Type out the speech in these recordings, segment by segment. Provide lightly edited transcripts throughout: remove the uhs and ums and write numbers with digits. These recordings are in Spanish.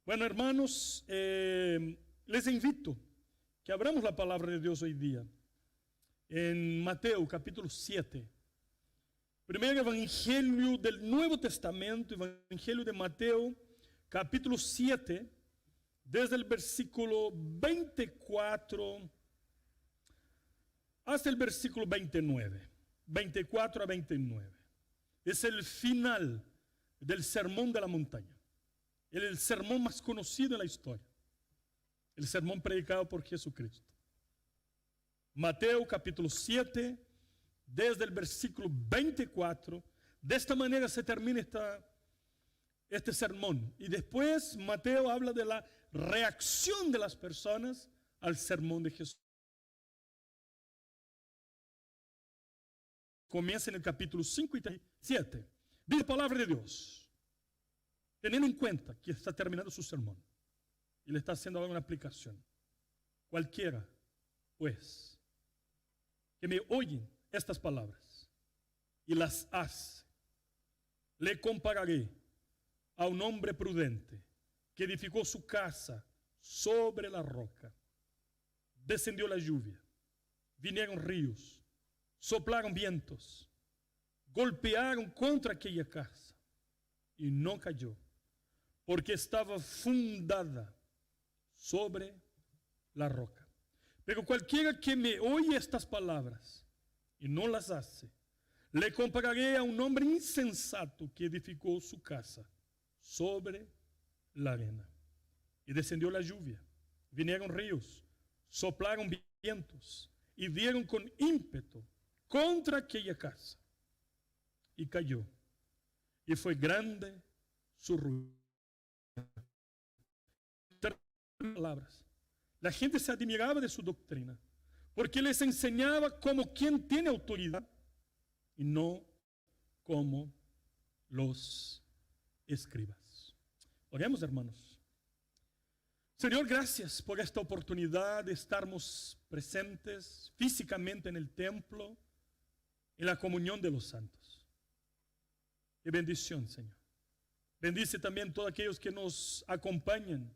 Bueno, hermanos, les invito que abramos la palabra de Dios hoy día en Mateo capítulo 7. Primer evangelio del Nuevo Testamento, evangelio de Mateo capítulo 7, desde el versículo 24 hasta el versículo 29, 24 a 29. Es el final del sermón de la montaña. El sermón más conocido en la historia. El sermón predicado por Jesucristo. Mateo capítulo 7, desde el versículo 24. De esta manera se termina este sermón. Y después Mateo habla de la reacción de las personas al sermón de Jesús. Comienza en el capítulo 5 y 7. Dice la palabra de Dios. Teniendo en cuenta que está terminando su sermón y le está haciendo alguna aplicación. Cualquiera, pues, que me oyen estas palabras y las hace, le compararé a un hombre prudente que edificó su casa sobre la roca. Descendió la lluvia, vinieron ríos, soplaron vientos, golpearon contra aquella casa y no cayó, porque estaba fundada sobre la roca. Pero cualquiera que me oye estas palabras y no las hace, le compararé a un hombre insensato que edificó su casa sobre la arena. Y descendió la lluvia, vinieron ríos, soplaron vientos y dieron con ímpetu contra aquella casa. Y cayó. Y fue grande su ruina. Palabras. La gente se admiraba de su doctrina, porque les enseñaba como quien tiene autoridad y no como los escribas. Oremos, hermanos. Señor, gracias por esta oportunidad de estarmos presentes físicamente en el templo, en la comunión de los santos. Qué bendición, Señor. Bendice también a todos aquellos que nos acompañan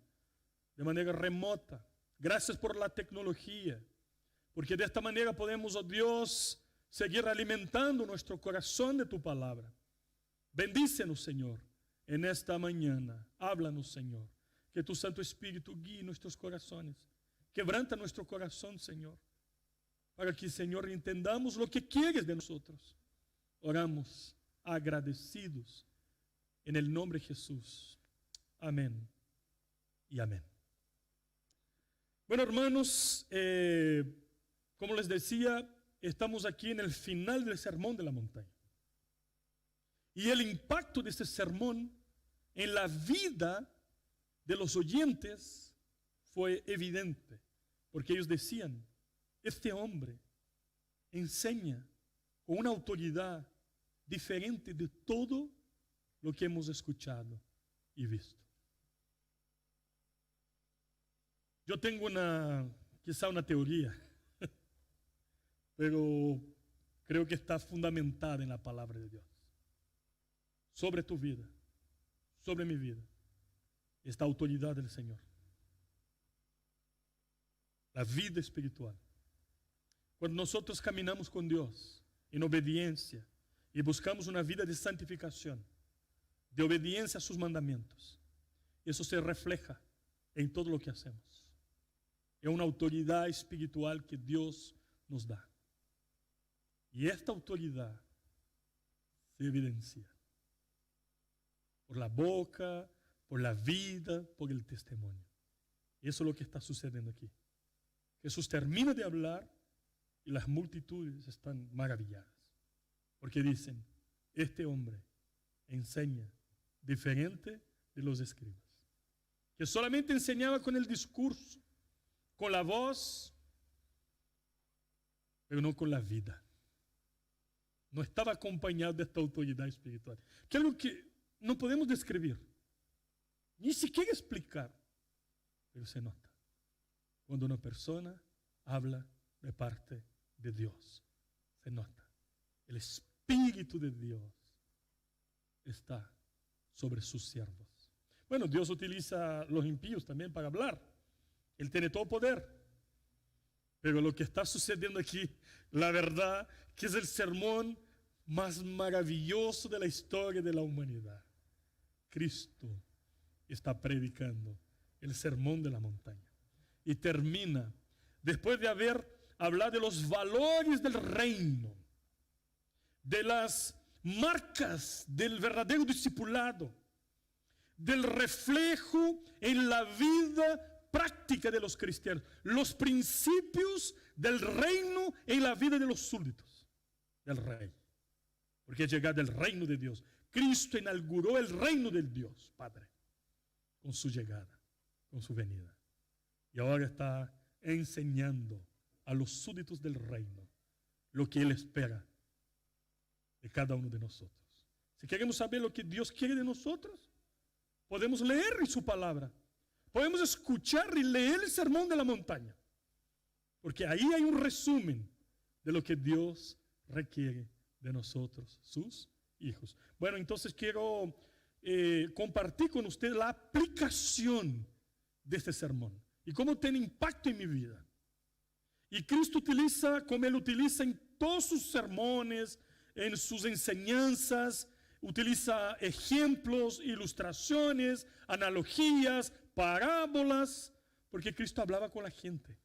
de manera remota. Gracias por la tecnología, porque de esta manera podemos, oh Dios, seguir alimentando nuestro corazón de tu palabra. Bendícenos, Señor, en esta mañana. Háblanos, Señor. Que tu Santo Espíritu guíe nuestros corazones. Quebranta nuestro corazón, Señor, para que, Señor, entendamos lo que quieres de nosotros. Oramos agradecidos en el nombre de Jesús. Amén y amén. Bueno, hermanos, como les decía, estamos aquí en el final del sermón de la montaña. Y el impacto de este sermón en la vida de los oyentes fue evidente, porque ellos decían, este hombre enseña con una autoridad diferente de todo lo que hemos escuchado y visto. Yo tengo quizá una teoría, pero creo que está fundamentada en la palabra de Dios. Sobre tu vida, sobre mi vida, esta autoridad del Señor. La vida espiritual. Cuando nosotros caminamos con Dios en obediencia y buscamos una vida de santificación, de obediencia a sus mandamientos, eso se refleja en todo lo que hacemos. Es una autoridad espiritual que Dios nos da. Y esta autoridad se evidencia por la boca, por la vida, por el testimonio. Eso es lo que está sucediendo aquí. Jesús termina de hablar y las multitudes están maravilladas. Porque dicen, este hombre enseña diferente de los escribas. Que solamente enseñaba con el discurso, con la voz, pero no con la vida. No estaba acompañado de esta autoridad espiritual. Que es algo que no podemos describir, ni siquiera explicar, pero se nota cuando una persona habla de parte de Dios. Se nota. El Espíritu de Dios está sobre sus siervos. Bueno, Dios utiliza los impíos también para hablar. Él tiene todo poder. Pero lo que está sucediendo aquí, la verdad, que es el sermón más maravilloso de la historia de la humanidad. Cristo está predicando el sermón de la montaña. Y termina, después de haber hablado de los valores del reino, de las marcas del verdadero discipulado, del reflejo en la vida práctica de los cristianos, los principios del reino en la vida de los súbditos del rey, porque ha llegado el reino de Dios. Cristo inauguró el reino del Dios Padre con su llegada, con su venida, y ahora está enseñando a los súbditos del reino lo que Él espera de cada uno de nosotros. Si queremos saber lo que Dios quiere de nosotros, podemos leer en su palabra, podemos escuchar y leer el sermón de la montaña, porque ahí hay un resumen de lo que Dios requiere de nosotros, sus hijos. Bueno, entonces quiero compartir con usted la aplicación de este sermón y cómo tiene impacto en mi vida. Y Cristo utiliza, como Él utiliza en todos sus sermones, en sus enseñanzas, utiliza ejemplos, ilustraciones, analogías, parábolas, porque Cristo hablaba con la gente.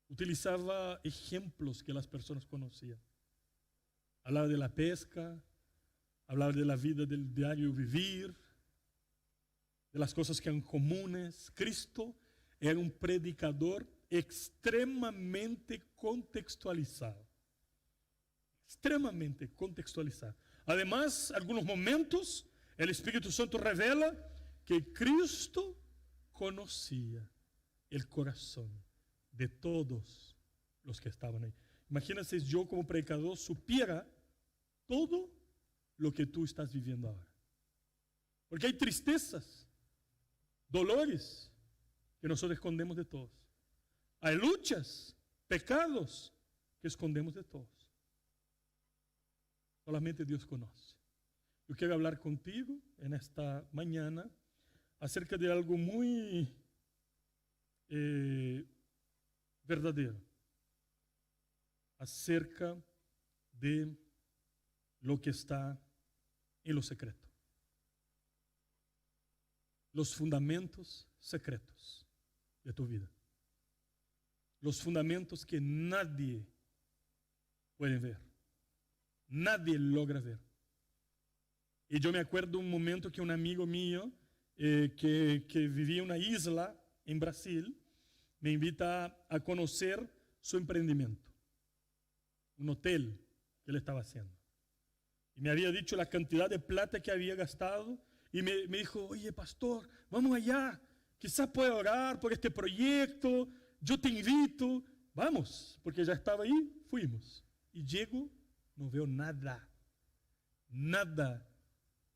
Utilizaba ejemplos que las personas conocían. Hablaba de la pesca, hablaba de la vida del diario vivir, de las cosas que eran comunes. Cristo era un predicador extremamente contextualizado. Extremamente contextualizado. Además, algunos momentos, el Espíritu Santo revela que Cristo conocía el corazón de todos los que estaban ahí. Imagínate si yo como predicador supiera todo lo que tú estás viviendo ahora. Porque hay tristezas, dolores que nosotros escondemos de todos. Hay luchas, pecados que escondemos de todos. Solamente Dios conoce. Yo quiero hablar contigo en esta mañana acerca de algo muy verdadero, acerca de lo que está en lo secreto. Los fundamentos secretos de tu vida. Los fundamentos que nadie puede ver. Nadie logra ver. Y yo me acuerdo un momento que un amigo mío que vivía en una isla en Brasil me invita a conocer su emprendimiento. Un hotel que él estaba haciendo. Y me había dicho la cantidad de plata que había gastado. Y me dijo, oye, pastor, vamos allá. Quizás pueda orar por este proyecto. Yo te invito. Vamos, porque ya estaba ahí, fuimos. Y llego, no veo nada. Nada.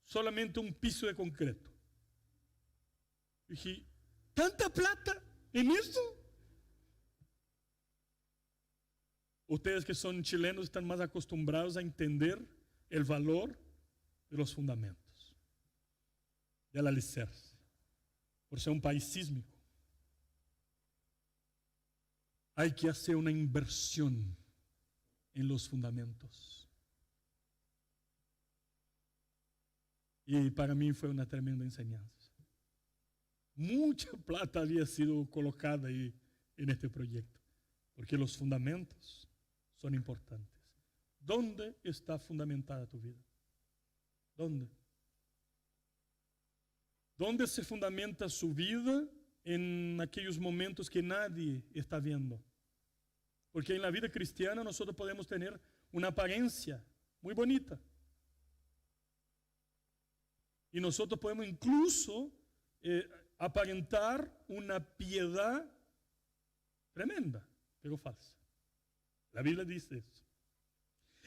Solamente un piso de concreto. Dije, ¿tanta plata en eso? Ustedes que son chilenos están más acostumbrados a entender el valor de los fundamentos, del alicerce, por ser un país sísmico. Hay que hacer una inversión en los fundamentos. Y para mí fue una tremenda enseñanza. Mucha plata había sido colocada ahí en este proyecto, porque los fundamentos son importantes. ¿Dónde está fundamentada tu vida? ¿Dónde? ¿Dónde se fundamenta su vida en aquellos momentos que nadie está viendo? Porque en la vida cristiana nosotros podemos tener una apariencia muy bonita. Y nosotros podemos incluso aparentar una piedad tremenda, pero falsa. La Biblia dice eso.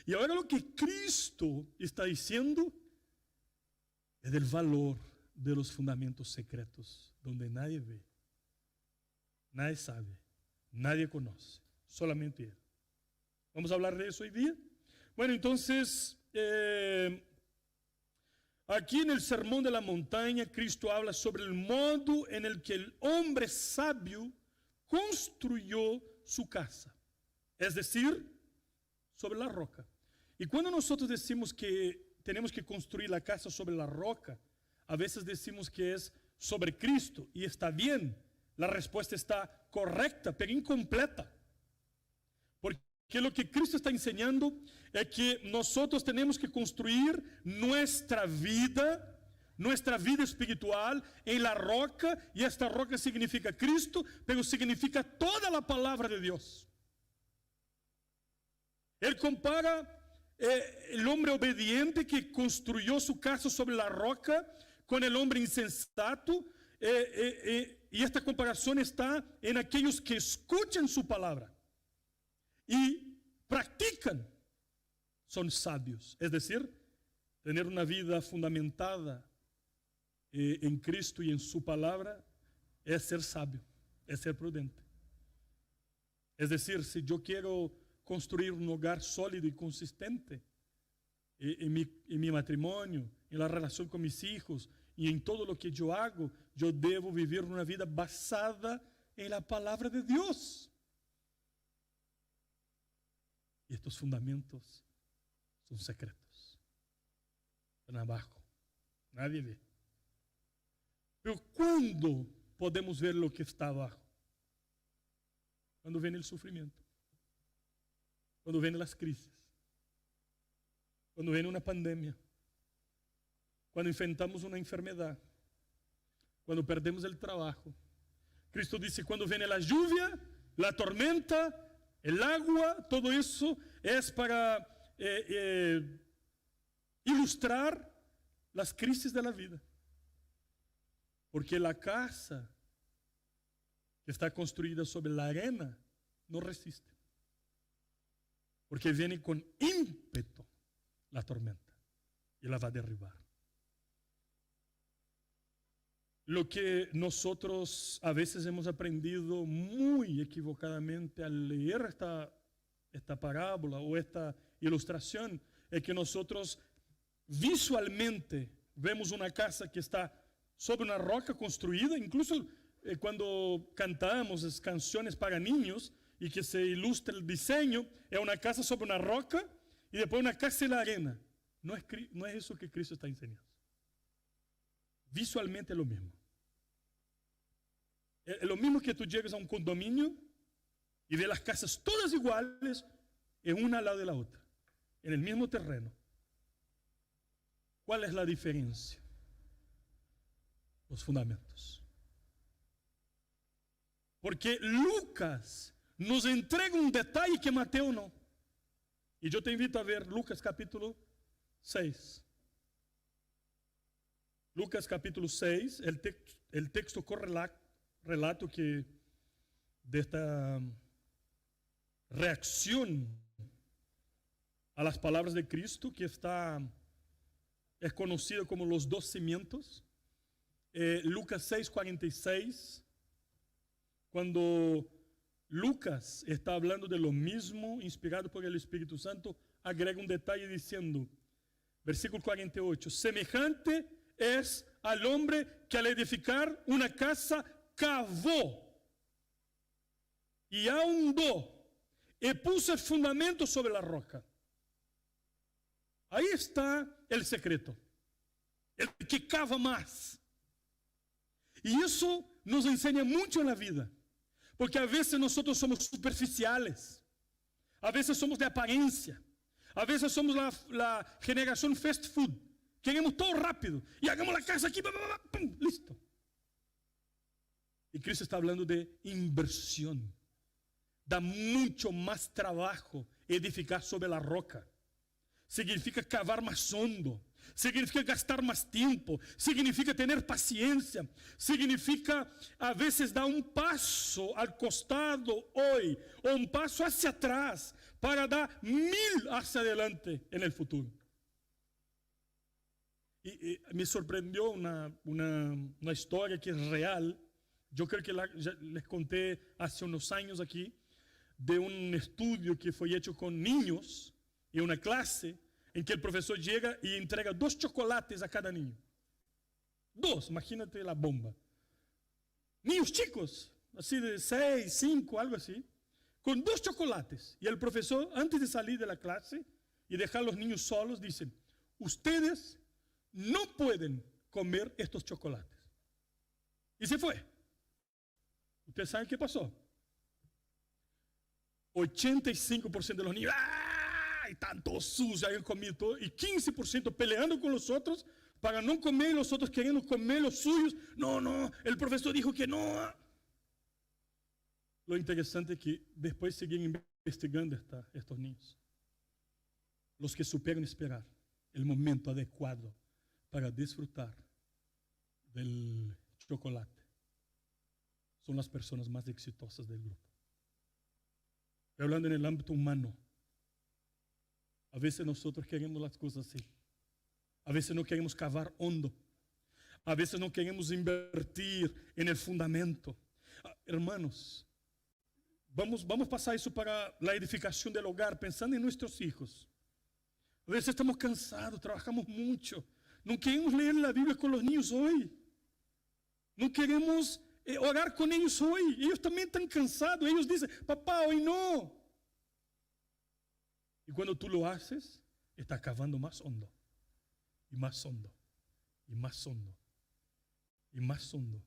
Y ahora lo que Cristo está diciendo es del valor de los fundamentos secretos, donde nadie ve, nadie sabe, nadie conoce, solamente Él. ¿Vamos a hablar de eso hoy día? Bueno, entonces, Aquí en el Sermón de la Montaña, Cristo habla sobre el modo en el que el hombre sabio construyó su casa. Es decir, sobre la roca. Y cuando nosotros decimos que tenemos que construir la casa sobre la roca, a veces decimos que es sobre Cristo. Y está bien, la respuesta está correcta, pero incompleta. Porque lo que Cristo está enseñando es que nosotros tenemos que construir nuestra vida espiritual en la roca, y esta roca significa Cristo, pero significa toda la palabra de Dios. Él compara el hombre obediente que construyó su casa sobre la roca con el hombre insensato, y esta comparación está en aquellos que escuchan su palabra y practican, son sabios. Es decir, tener una vida fundamentada en Cristo y en su palabra es ser sabio, es ser prudente. Es decir, si yo quiero construir un hogar sólido y consistente en mi matrimonio, en la relación con mis hijos y en todo lo que yo hago, yo debo vivir una vida basada en la palabra de Dios. Y estos fundamentos son secretos. Están abajo. Nadie ve. Pero ¿cuándo podemos ver lo que está abajo? Cuando viene el sufrimiento. Cuando vienen las crisis. Cuando viene una pandemia. Cuando enfrentamos una enfermedad. Cuando perdemos el trabajo. Cristo dice, cuando viene la lluvia, la tormenta, el agua, todo eso es para ilustrar las crisis de la vida. Porque la casa que está construida sobre la arena no resiste. Porque viene con ímpetu la tormenta y la va a derribar. Lo que nosotros a veces hemos aprendido muy equivocadamente al leer esta parábola o esta ilustración es que nosotros visualmente vemos una casa que está sobre una roca construida, incluso cuando cantamos las canciones para niños y que se ilustra el diseño, es una casa sobre una roca y después una casa en la arena. No es eso que Cristo está enseñando. Visualmente es lo mismo. Es lo mismo que tú llegues a un condominio y ves las casas todas iguales, en una al lado de la otra, en el mismo terreno. ¿Cuál es la diferencia? Los fundamentos. Porque Lucas nos entrega un detalle que Mateo no. Y yo te invito a ver Lucas capítulo 6. Lucas capítulo 6, el texto relato que de esta reacción a las palabras de Cristo, que es conocido como los 2 cimientos. Lucas 6:46, cuando Lucas está hablando de lo mismo, inspirado por el Espíritu Santo, agrega un detalle diciendo, versículo 48, semejante es al hombre que al edificar una casa cavó y ahondó y puso el fundamento sobre la roca. Ahí está el secreto, el que cava más. Y eso nos enseña mucho en la vida, porque a veces nosotros somos superficiales, a veces somos de apariencia, a veces somos la generación fast food, queremos todo rápido y hagamos la casa aquí, pum, listo. Y Cristo está hablando de inversión. Da mucho más trabajo edificar sobre la roca. Significa cavar más hondo, significa gastar más tiempo, significa tener paciencia, significa a veces dar un paso al costado hoy o un paso hacia atrás para dar 1000 hacia adelante en el futuro. Y me sorprendió una historia que es real. Yo creo que ya les conté hace unos años aquí de un estudio que fue hecho con niños en una clase en que el profesor llega y entrega 2 chocolates a cada niño. 2, imagínate la bomba. Niños chicos, así de 6, 5, algo así, con 2 chocolates. Y el profesor, antes de salir de la clase y dejar a los niños solos, dice: ustedes no pueden comer estos chocolates. Y se fue. Ustedes saben qué pasó. 85% de los niños, ¡ay! Tanto sucio, habían comido todo. Y 15% peleando con los otros para no comer, los otros queriendo comer los suyos. No, el profesor dijo que no. Lo interesante es que después siguen investigando estos niños. Los que supieron esperar el momento adecuado para disfrutar del chocolate son las personas más exitosas del grupo. Estoy hablando en el ámbito humano. A veces nosotros queremos las cosas así. A veces no queremos cavar hondo. A veces no queremos invertir en el fundamento. Hermanos, vamos a pasar eso para la edificación del hogar, pensando en nuestros hijos. A veces estamos cansados, trabajamos mucho. No queremos leer la Biblia con los niños hoy. No queremos orar con ellos hoy. Ellos también están cansados. Ellos dicen: papá, hoy no. Y cuando tú lo haces, estás cavando más hondo. Y más hondo. Y más hondo. Y más hondo.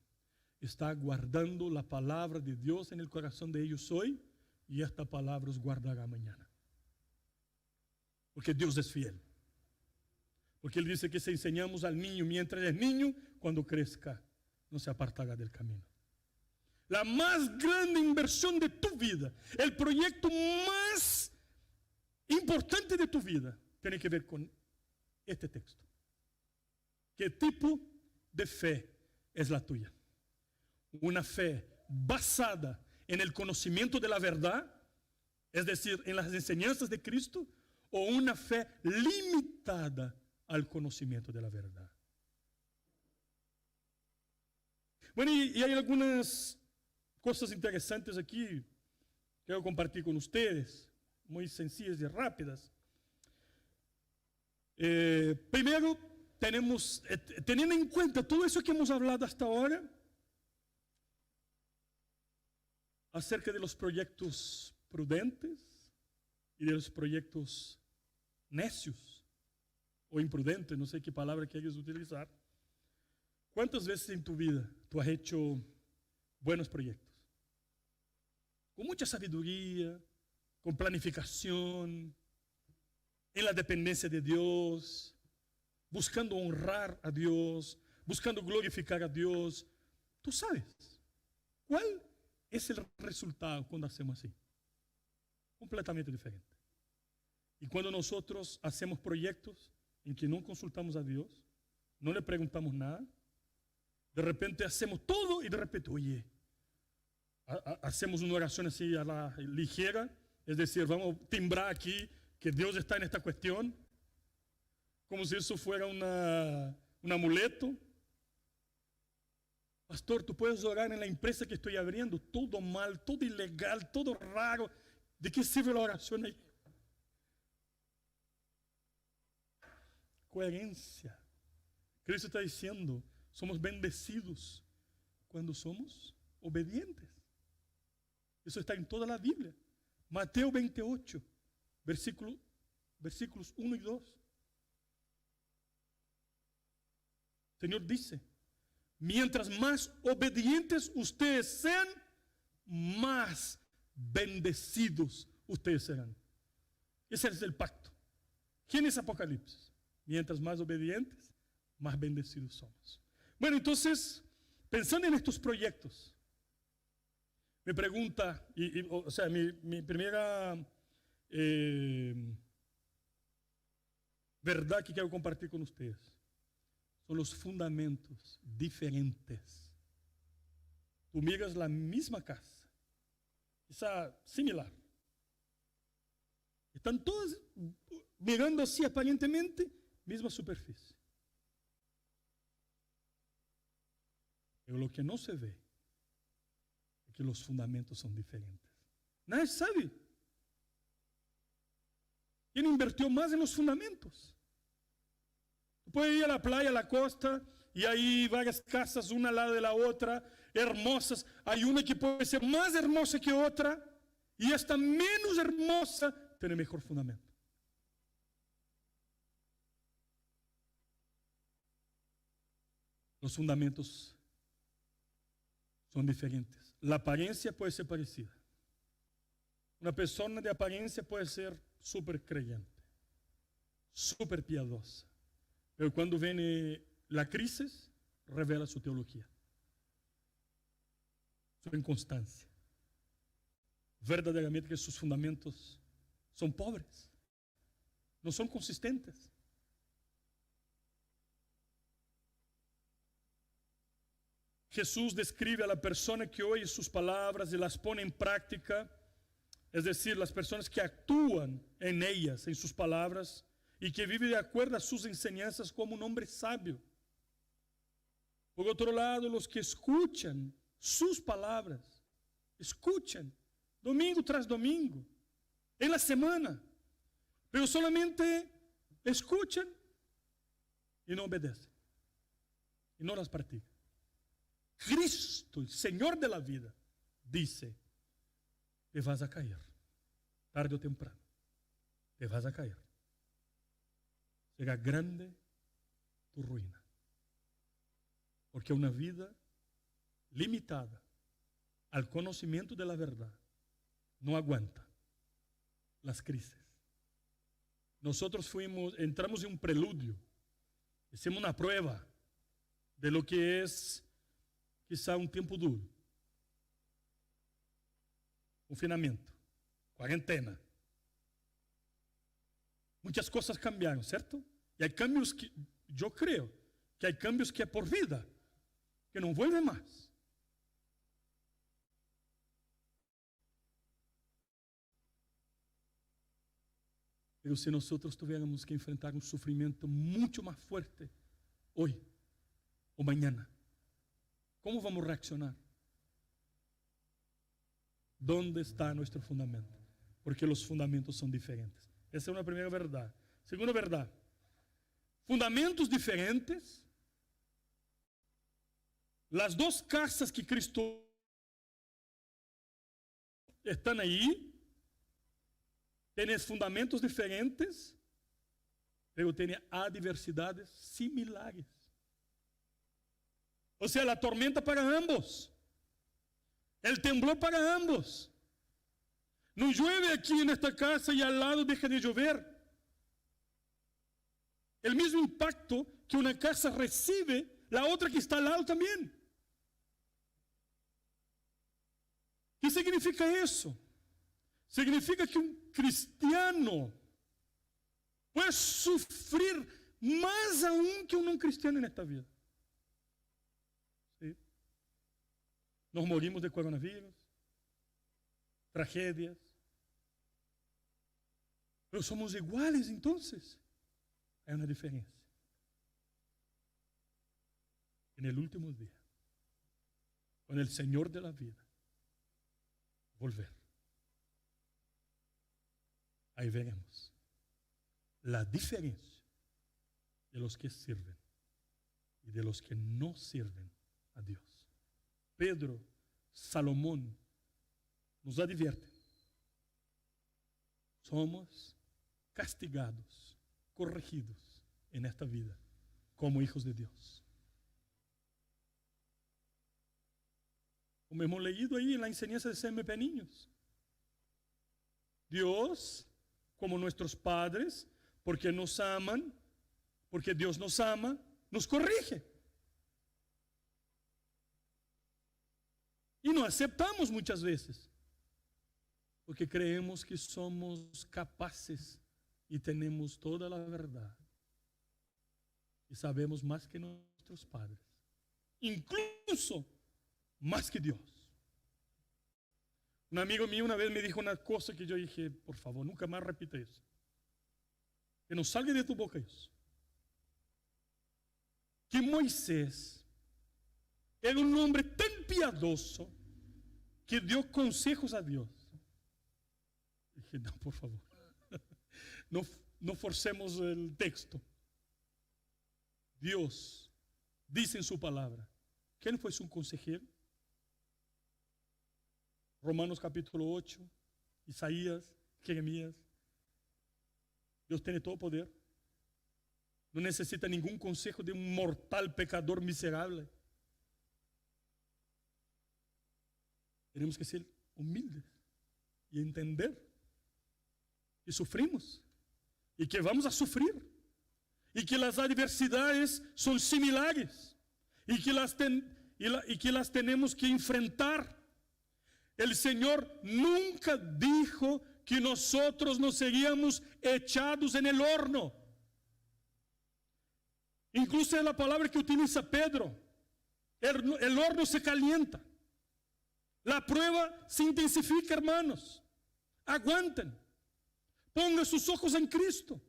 Está guardando la palabra de Dios en el corazón de ellos hoy. Y esta palabra os guardará mañana. Porque Dios es fiel. Porque Él dice que si enseñamos al niño mientras es niño, cuando crezca, no se apartará del camino. La más grande inversión de tu vida, el proyecto más importante de tu vida, tiene que ver con este texto. ¿Qué tipo de fe es la tuya? Una fe basada en el conocimiento de la verdad, es decir, en las enseñanzas de Cristo, o una fe limitada al conocimiento de la verdad. Bueno, y hay algunas cosas interesantes aquí que quiero compartir con ustedes, muy sencillas y rápidas. Primero, teniendo en cuenta todo eso que hemos hablado hasta ahora, acerca de los proyectos prudentes y de los proyectos necios o imprudentes, no sé qué palabra quieres utilizar. ¿Cuántas veces en tu vida tú has hecho buenos proyectos? Con mucha sabiduría, con planificación, en la dependencia de Dios, buscando honrar a Dios, buscando glorificar a Dios. Tú sabes cuál es el resultado cuando hacemos así. Completamente diferente. Y cuando nosotros hacemos proyectos en que no consultamos a Dios, no le preguntamos nada, de repente hacemos todo y de repente, oye, hacemos una oración así a la ligera, es decir, vamos a timbrar aquí que Dios está en esta cuestión, como si eso fuera un amuleto. Pastor, tú puedes orar en la empresa que estoy abriendo, todo mal, todo ilegal, todo raro. ¿De qué sirve la oración ahí? Coherencia. Cristo está diciendo, somos bendecidos cuando somos obedientes. Eso está en toda la Biblia. Mateo 28, versículos 1 y 2. El Señor dice, mientras más obedientes ustedes sean, más bendecidos ustedes serán. Ese es el pacto. Génesis, Apocalipsis. Mientras más obedientes, más bendecidos somos. Bueno, entonces, pensando en estos proyectos, me pregunta, o sea, mi primera verdad que quiero compartir con ustedes son los fundamentos diferentes. Tú miras la misma casa, esa similar. Están todas mirando así aparentemente, misma superficie. Pero lo que no se ve es que los fundamentos son diferentes. Nadie sabe. ¿Quién invirtió más en los fundamentos? Puede ir a la playa, a la costa, y hay varias casas una al lado de la otra, hermosas. Hay una que puede ser más hermosa que otra, y esta menos hermosa tiene mejor fundamento. Los fundamentos son diferentes. La apariencia puede ser parecida. Una persona de apariencia puede ser súper creyente, súper piadosa, pero cuando viene la crisis, revela su teología, su inconstancia. Verdaderamente que sus fundamentos son pobres, no son consistentes. Jesús describe a la persona que oye sus palabras y las pone en práctica, es decir, las personas que actúan en ellas, en sus palabras, y que vive de acuerdo a sus enseñanzas como un hombre sabio. Por otro lado, los que escuchan sus palabras, escuchan domingo tras domingo, en la semana, pero solamente escuchan y no obedecen, y no las practican. Cristo, el Señor de la vida, dice, te vas a caer, tarde o temprano, te vas a caer. Será grande tu ruina. Porque una vida limitada al conocimiento de la verdad no aguanta las crisis. Nosotros entramos en un preludio, hicimos una prueba de lo que es quizá un tiempo duro. Confinamiento, cuarentena. Muchas cosas cambiaron, ¿cierto? Y hay cambios que, yo creo, que hay cambios que es por vida, que no vuelven más. Pero si nosotros tuviéramos que enfrentar un sufrimiento mucho más fuerte hoy o mañana, ¿cómo vamos a reaccionar? ¿Dónde está nuestro fundamento? Porque los fundamentos son diferentes. Esa es una primera verdad. Segunda verdad, fundamentos diferentes. Las dos casas que Cristo están ahí, tienen fundamentos diferentes, pero tienen adversidades similares. O sea, la tormenta para ambos, el temblor para ambos. No llueve aquí en esta casa y al lado deja de llover. El mismo impacto que una casa recibe, la otra que está al lado también. ¿Qué significa eso? Significa que un cristiano puede sufrir más aún que un no cristiano en esta vida. ¿Sí? Nos morimos de coronavirus, tragedias, pero somos iguales entonces. Hay una diferencia. En el último día, con el Señor de la vida, volver. Ahí veremos la diferencia de los que sirven y de los que no sirven a Dios. Pedro, Salomón, nos advierte. Somos castigados, corregidos en esta vida como hijos de Dios. Como hemos leído ahí en la enseñanza de CMP Niños. Dios, como nuestros padres, porque nos aman, porque Dios nos ama, nos corrige. Y no aceptamos muchas veces, porque creemos que somos capaces y tenemos toda la verdad. Y sabemos más que nuestros padres, incluso más que Dios. Un amigo mío una vez me dijo una cosa que yo dije, por favor, nunca más repita eso. Que no salga de tu boca eso. Que Moisés era un hombre tan piadoso que dio consejos a Dios. Dije, no, por favor. no forcemos el texto. Dios dice en su palabra. ¿Quién fue su consejero? Romanos capítulo 8, Isaías, Jeremías. Dios tiene todo poder. No necesita ningún consejo de un mortal pecador miserable. Tenemos que ser humildes y entender que sufrimos y que vamos a sufrir y que las adversidades son similares y que las tenemos que enfrentar. El Señor nunca dijo que nosotros nos seríamos echados en el horno. Incluso es la palabra que utiliza Pedro. El horno se calienta. La prueba se intensifica, hermanos. Aguanten. Pongan sus ojos en Cristo.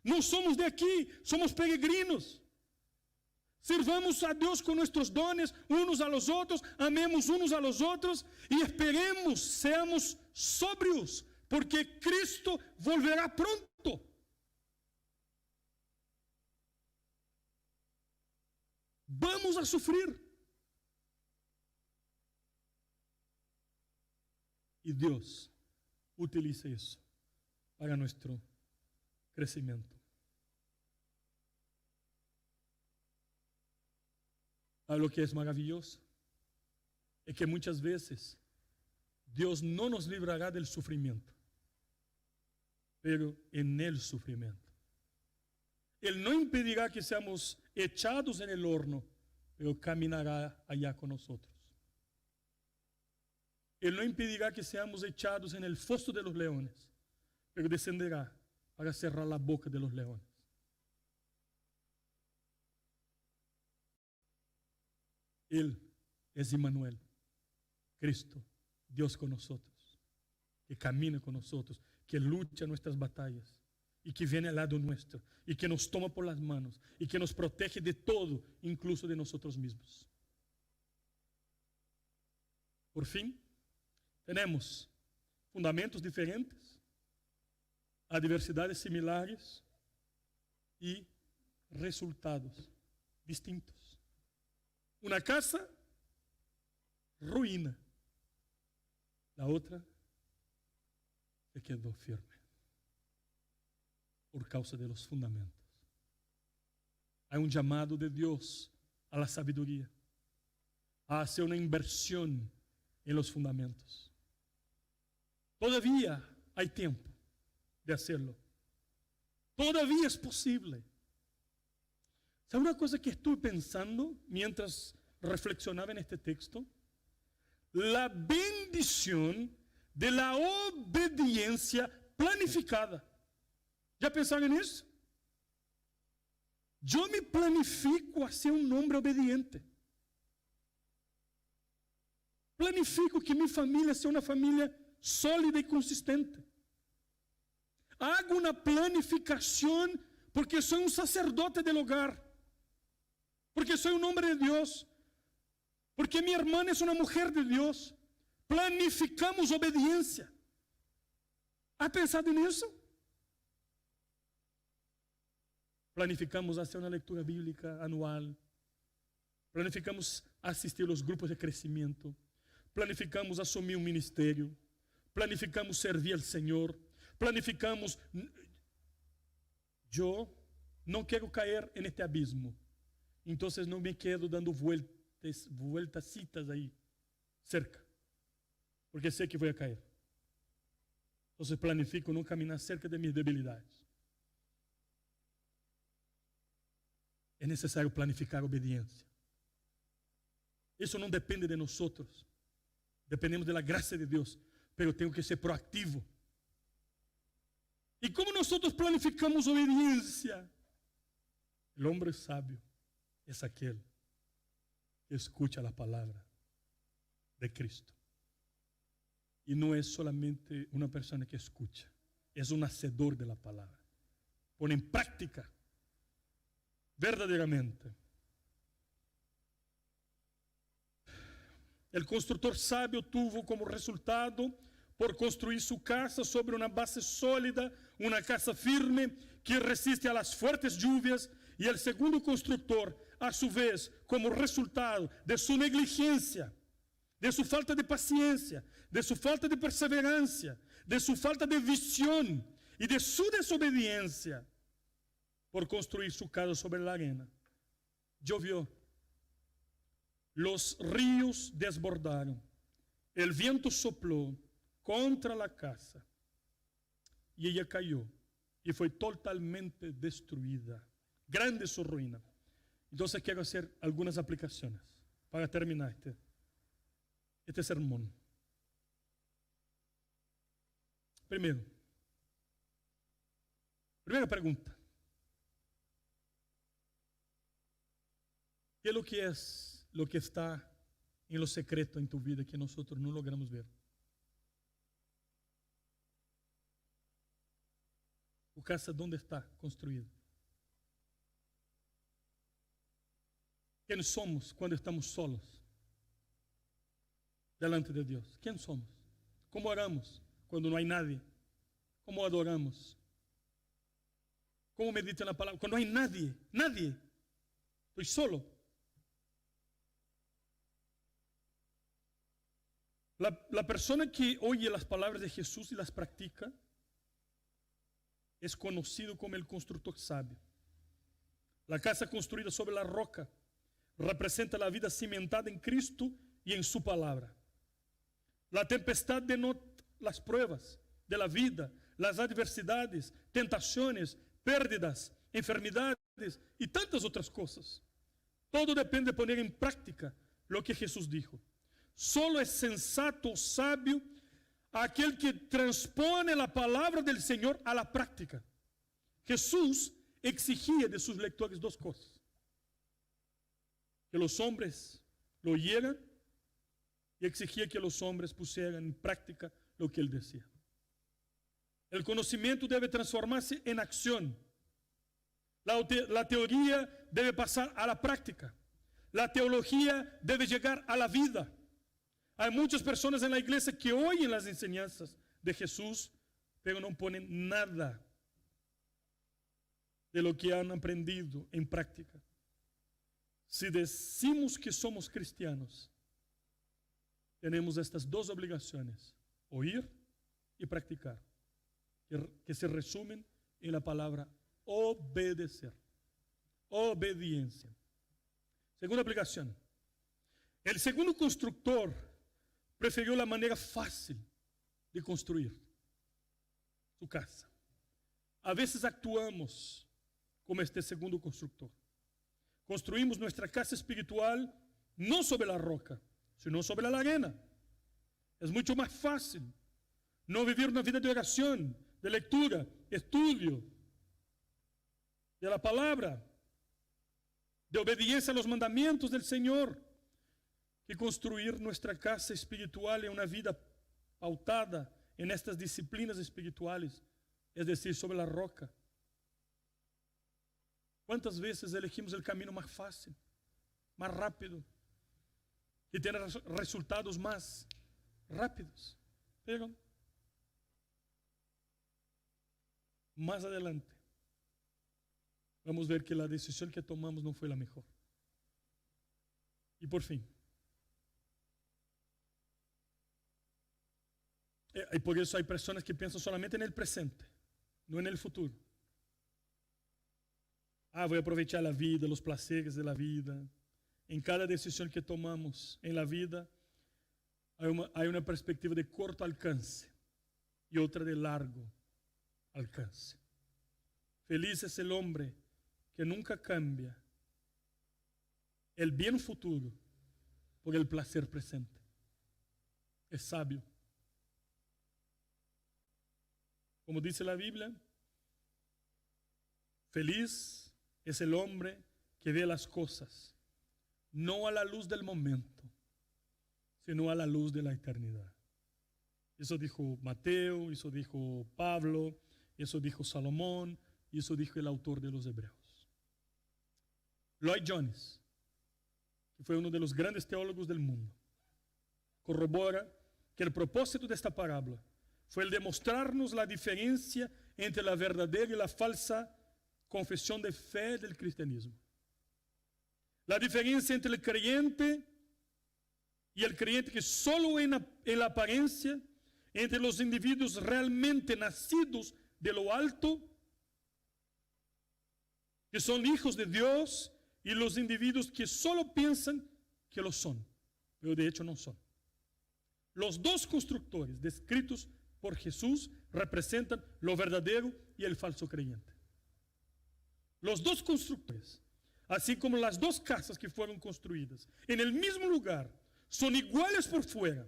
No somos de aquí, somos peregrinos. Sirvamos a Dios con nuestros dones unos a los otros, amemos unos a los otros y esperemos, seamos sobrios, porque Cristo volverá pronto. Vamos a sufrir. Y Dios utiliza eso para nuestro crecimiento. Lo que es maravilloso es que muchas veces Dios no nos librará del sufrimiento, pero en el sufrimiento. Él no impedirá que seamos echados en el horno, pero caminará allá con nosotros. Él no impedirá que seamos echados en el foso de los leones, pero descenderá para cerrar la boca de los leones. Él es Emmanuel, Cristo, Dios con nosotros, que camina con nosotros, que lucha nuestras batallas y que viene al lado nuestro y que nos toma por las manos y que nos protege de todo, incluso de nosotros mismos. Por fin, tenemos fundamentos diferentes, adversidades similares y resultados distintos. Una casa, ruína. La otra se quedó firme por causa de los fundamentos. Hay un llamado de Dios a la sabiduría, a hacer una inversión en los fundamentos. Todavía hay tiempo de hacerlo. Todavía es posible. ¿Sabe una cosa que estuve pensando mientras reflexionaba en este texto? La bendición de la obediencia planificada. ¿Ya pensaron en eso? Yo me planifico a ser un hombre obediente. Planifico que mi familia sea una familia sólida y consistente. Hago una planificación porque soy un sacerdote del hogar. Porque soy un hombre de Dios, porque mi hermana es una mujer de Dios. Planificamos obediencia. ¿Has pensado en eso? Planificamos hacer una lectura bíblica anual. Planificamos asistir a los grupos de crecimiento. Planificamos asumir un ministerio. Planificamos servir al Señor. Planificamos. Yo no quiero caer en este abismo. Entonces no me quedo dando vueltacitas ahí cerca, porque sé que voy a caer. Entonces planifico no caminar cerca de mis debilidades. Es necesario planificar obediencia. Eso no depende de nosotros, dependemos de la gracia de Dios, pero tengo que ser proactivo. ¿Y cómo nosotros planificamos obediencia? El hombre sabio es aquel que escucha la palabra de Cristo. Y no es solamente una persona que escucha, es un hacedor de la palabra. Pone en práctica verdaderamente. El constructor sabio tuvo como resultado por construir su casa sobre una base sólida, una casa firme que resiste a las fuertes lluvias, y el segundo constructor, a su vez, como resultado de su negligencia, de su falta de paciencia, de su falta de perseverancia, de su falta de visión y de su desobediencia, por construir su casa sobre la arena. Llovió, los ríos desbordaron, el viento sopló contra la casa y ella cayó y fue totalmente destruida. Grande su ruina. Entonces quiero hacer algunas aplicaciones para terminar este sermón. Primera pregunta. ¿Qué es lo que está en lo secreto en tu vida que nosotros no logramos ver? ¿Tu casa dónde está construida? ¿Quién somos cuando estamos solos delante de Dios? ¿Quién somos? ¿Cómo oramos cuando no hay nadie? ¿Cómo adoramos? ¿Cómo meditan la palabra? Cuando no hay nadie, nadie. Estoy solo. La persona que oye las palabras de Jesús y las practica es conocido como el constructor sabio. La casa construida sobre la roca representa la vida cimentada en Cristo y en su palabra. La tempestad denota las pruebas de la vida, las adversidades, tentaciones, pérdidas, enfermedades y tantas otras cosas. Todo depende de poner en práctica lo que Jesús dijo. Solo es sensato, sabio, aquel que transpone la palabra del Señor a la práctica. Jesús exigía de sus lectores dos cosas: que los hombres lo oyeran, y exigía que los hombres pusieran en práctica lo que él decía. El conocimiento debe transformarse en acción. La teoría debe pasar a la práctica. La teología debe llegar a la vida. Hay muchas personas en la iglesia que oyen las enseñanzas de Jesús, pero no ponen nada de lo que han aprendido en práctica. Si decimos que somos cristianos, tenemos estas dos obligaciones: oír y practicar, que se resumen en la palabra obedecer. Obediencia. Segunda aplicación. El segundo constructor prefirió la manera fácil de construir su casa. A veces actuamos como este segundo constructor. Construimos nuestra casa espiritual no sobre la roca, sino sobre la arena. Es mucho más fácil no vivir una vida de oración, de lectura, estudio de la palabra, de obediencia a los mandamientos del Señor, que construir nuestra casa espiritual en una vida pautada en estas disciplinas espirituales, es decir, sobre la roca. ¿Cuántas veces elegimos el camino más fácil, más rápido, que tiene resultados más rápidos? Pero más adelante vamos a ver que la decisión que tomamos no fue la mejor. Y por fin, y por eso hay personas que piensan solamente en el presente, no en el futuro. Voy a aprovechar la vida, los placeres de la vida. En cada decisión que tomamos en la vida hay una perspectiva de corto alcance y otra de largo alcance. Feliz es el hombre que nunca cambia el bien futuro por el placer presente. Es sabio. Como dice la Biblia, feliz es el hombre que ve las cosas no a la luz del momento, sino a la luz de la eternidad. Eso dijo Mateo, eso dijo Pablo, eso dijo Salomón, y eso dijo el autor de los Hebreos. Lloyd Jones, que fue uno de los grandes teólogos del mundo, corrobora que el propósito de esta parábola fue el de mostrarnos la diferencia entre la verdadera y la falsa confesión de fe del cristianismo. La diferencia entre el creyente y el creyente que solo en la apariencia, entre los individuos realmente nacidos de lo alto, que son hijos de Dios, y los individuos que solo piensan que lo son, pero de hecho no son. Los dos constructores descritos por Jesús representan lo verdadero y el falso creyente. Los dos constructores, así como las dos casas que fueron construidas en el mismo lugar, son iguales por fuera,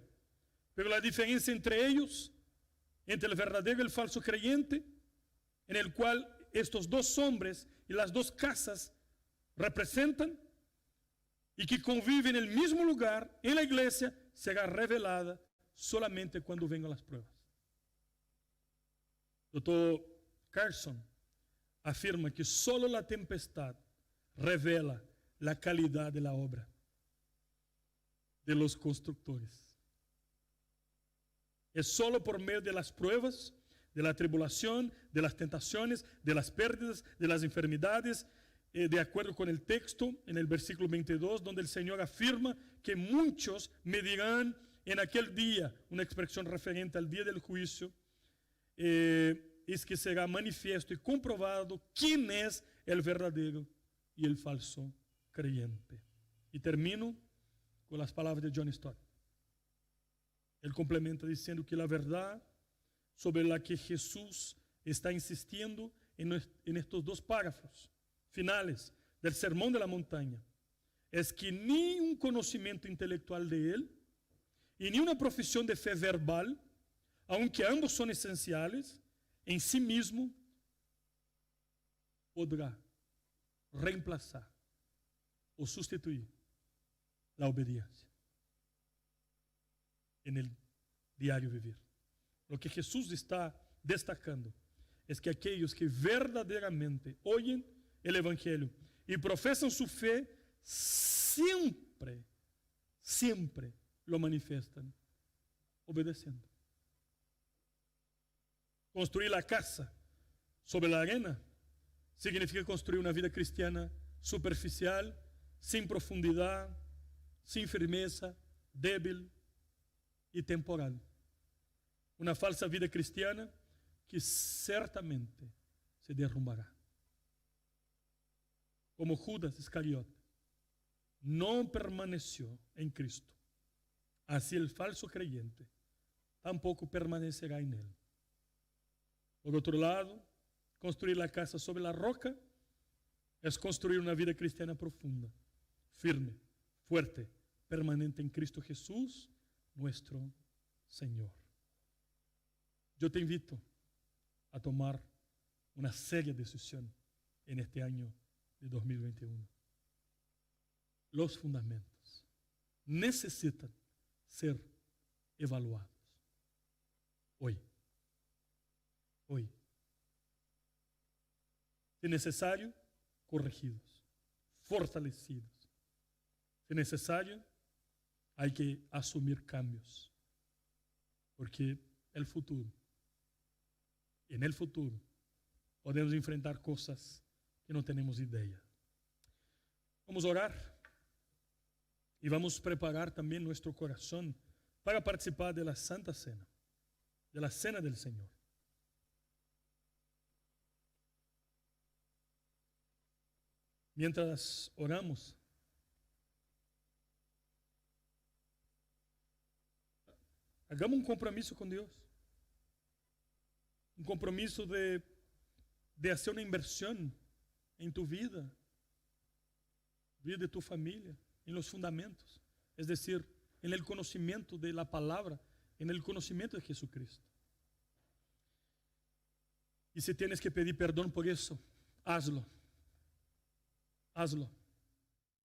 pero la diferencia entre ellos, entre el verdadero y el falso creyente, en el cual estos dos hombres y las dos casas representan y que conviven en el mismo lugar, en la iglesia, será revelada solamente cuando vengan las pruebas. Dr. Carson afirma que solo la tempestad revela la calidad de la obra de los constructores. Es solo por medio de las pruebas, de la tribulación, de las tentaciones, de las pérdidas, de las enfermedades, de acuerdo con el texto en el versículo 22, donde el Señor afirma que muchos me dirán en aquel día, una expresión referente al día del juicio, es que será manifiesto y comprobado quién es el verdadero y el falso creyente. Y termino con las palabras de John Stott. Él complementa diciendo que la verdad sobre la que Jesús está insistiendo en estos dos párrafos finales del Sermón de la Montaña es que ni un conocimiento intelectual de Él y ni una profesión de fe verbal, aunque ambos son esenciales, en sí mismo podrá reemplazar o sustituir la obediencia en el diario vivir. Lo que Jesús está destacando es que aquellos que verdaderamente oyen el Evangelio y profesan su fe, siempre lo manifiestan obedeciendo. Construir la casa sobre la arena significa construir una vida cristiana superficial, sin profundidad, sin firmeza, débil y temporal. Una falsa vida cristiana que certamente se derrumbará. Como Judas Iscariote no permaneció en Cristo, así el falso creyente tampoco permanecerá en él. Por otro lado, construir la casa sobre la roca es construir una vida cristiana profunda, firme, fuerte, permanente en Cristo Jesús, nuestro Señor. Yo te invito a tomar una seria decisión en este año de 2021. Los fundamentos necesitan ser evaluados hoy. Si necesario, corregidos, fortalecidos. Si necesario, hay que asumir cambios, porque en el futuro podemos enfrentar cosas que no tenemos idea. Vamos a orar y vamos a preparar también nuestro corazón para participar de la Santa Cena, de la Cena del Señor. Mientras oramos, hagamos un compromiso con Dios. Un compromiso de hacer una inversión en tu vida de tu familia, en los fundamentos. Es decir, en el conocimiento de la palabra, en el conocimiento de Jesucristo. Y si tienes que pedir perdón por eso, hazlo. Hazlo.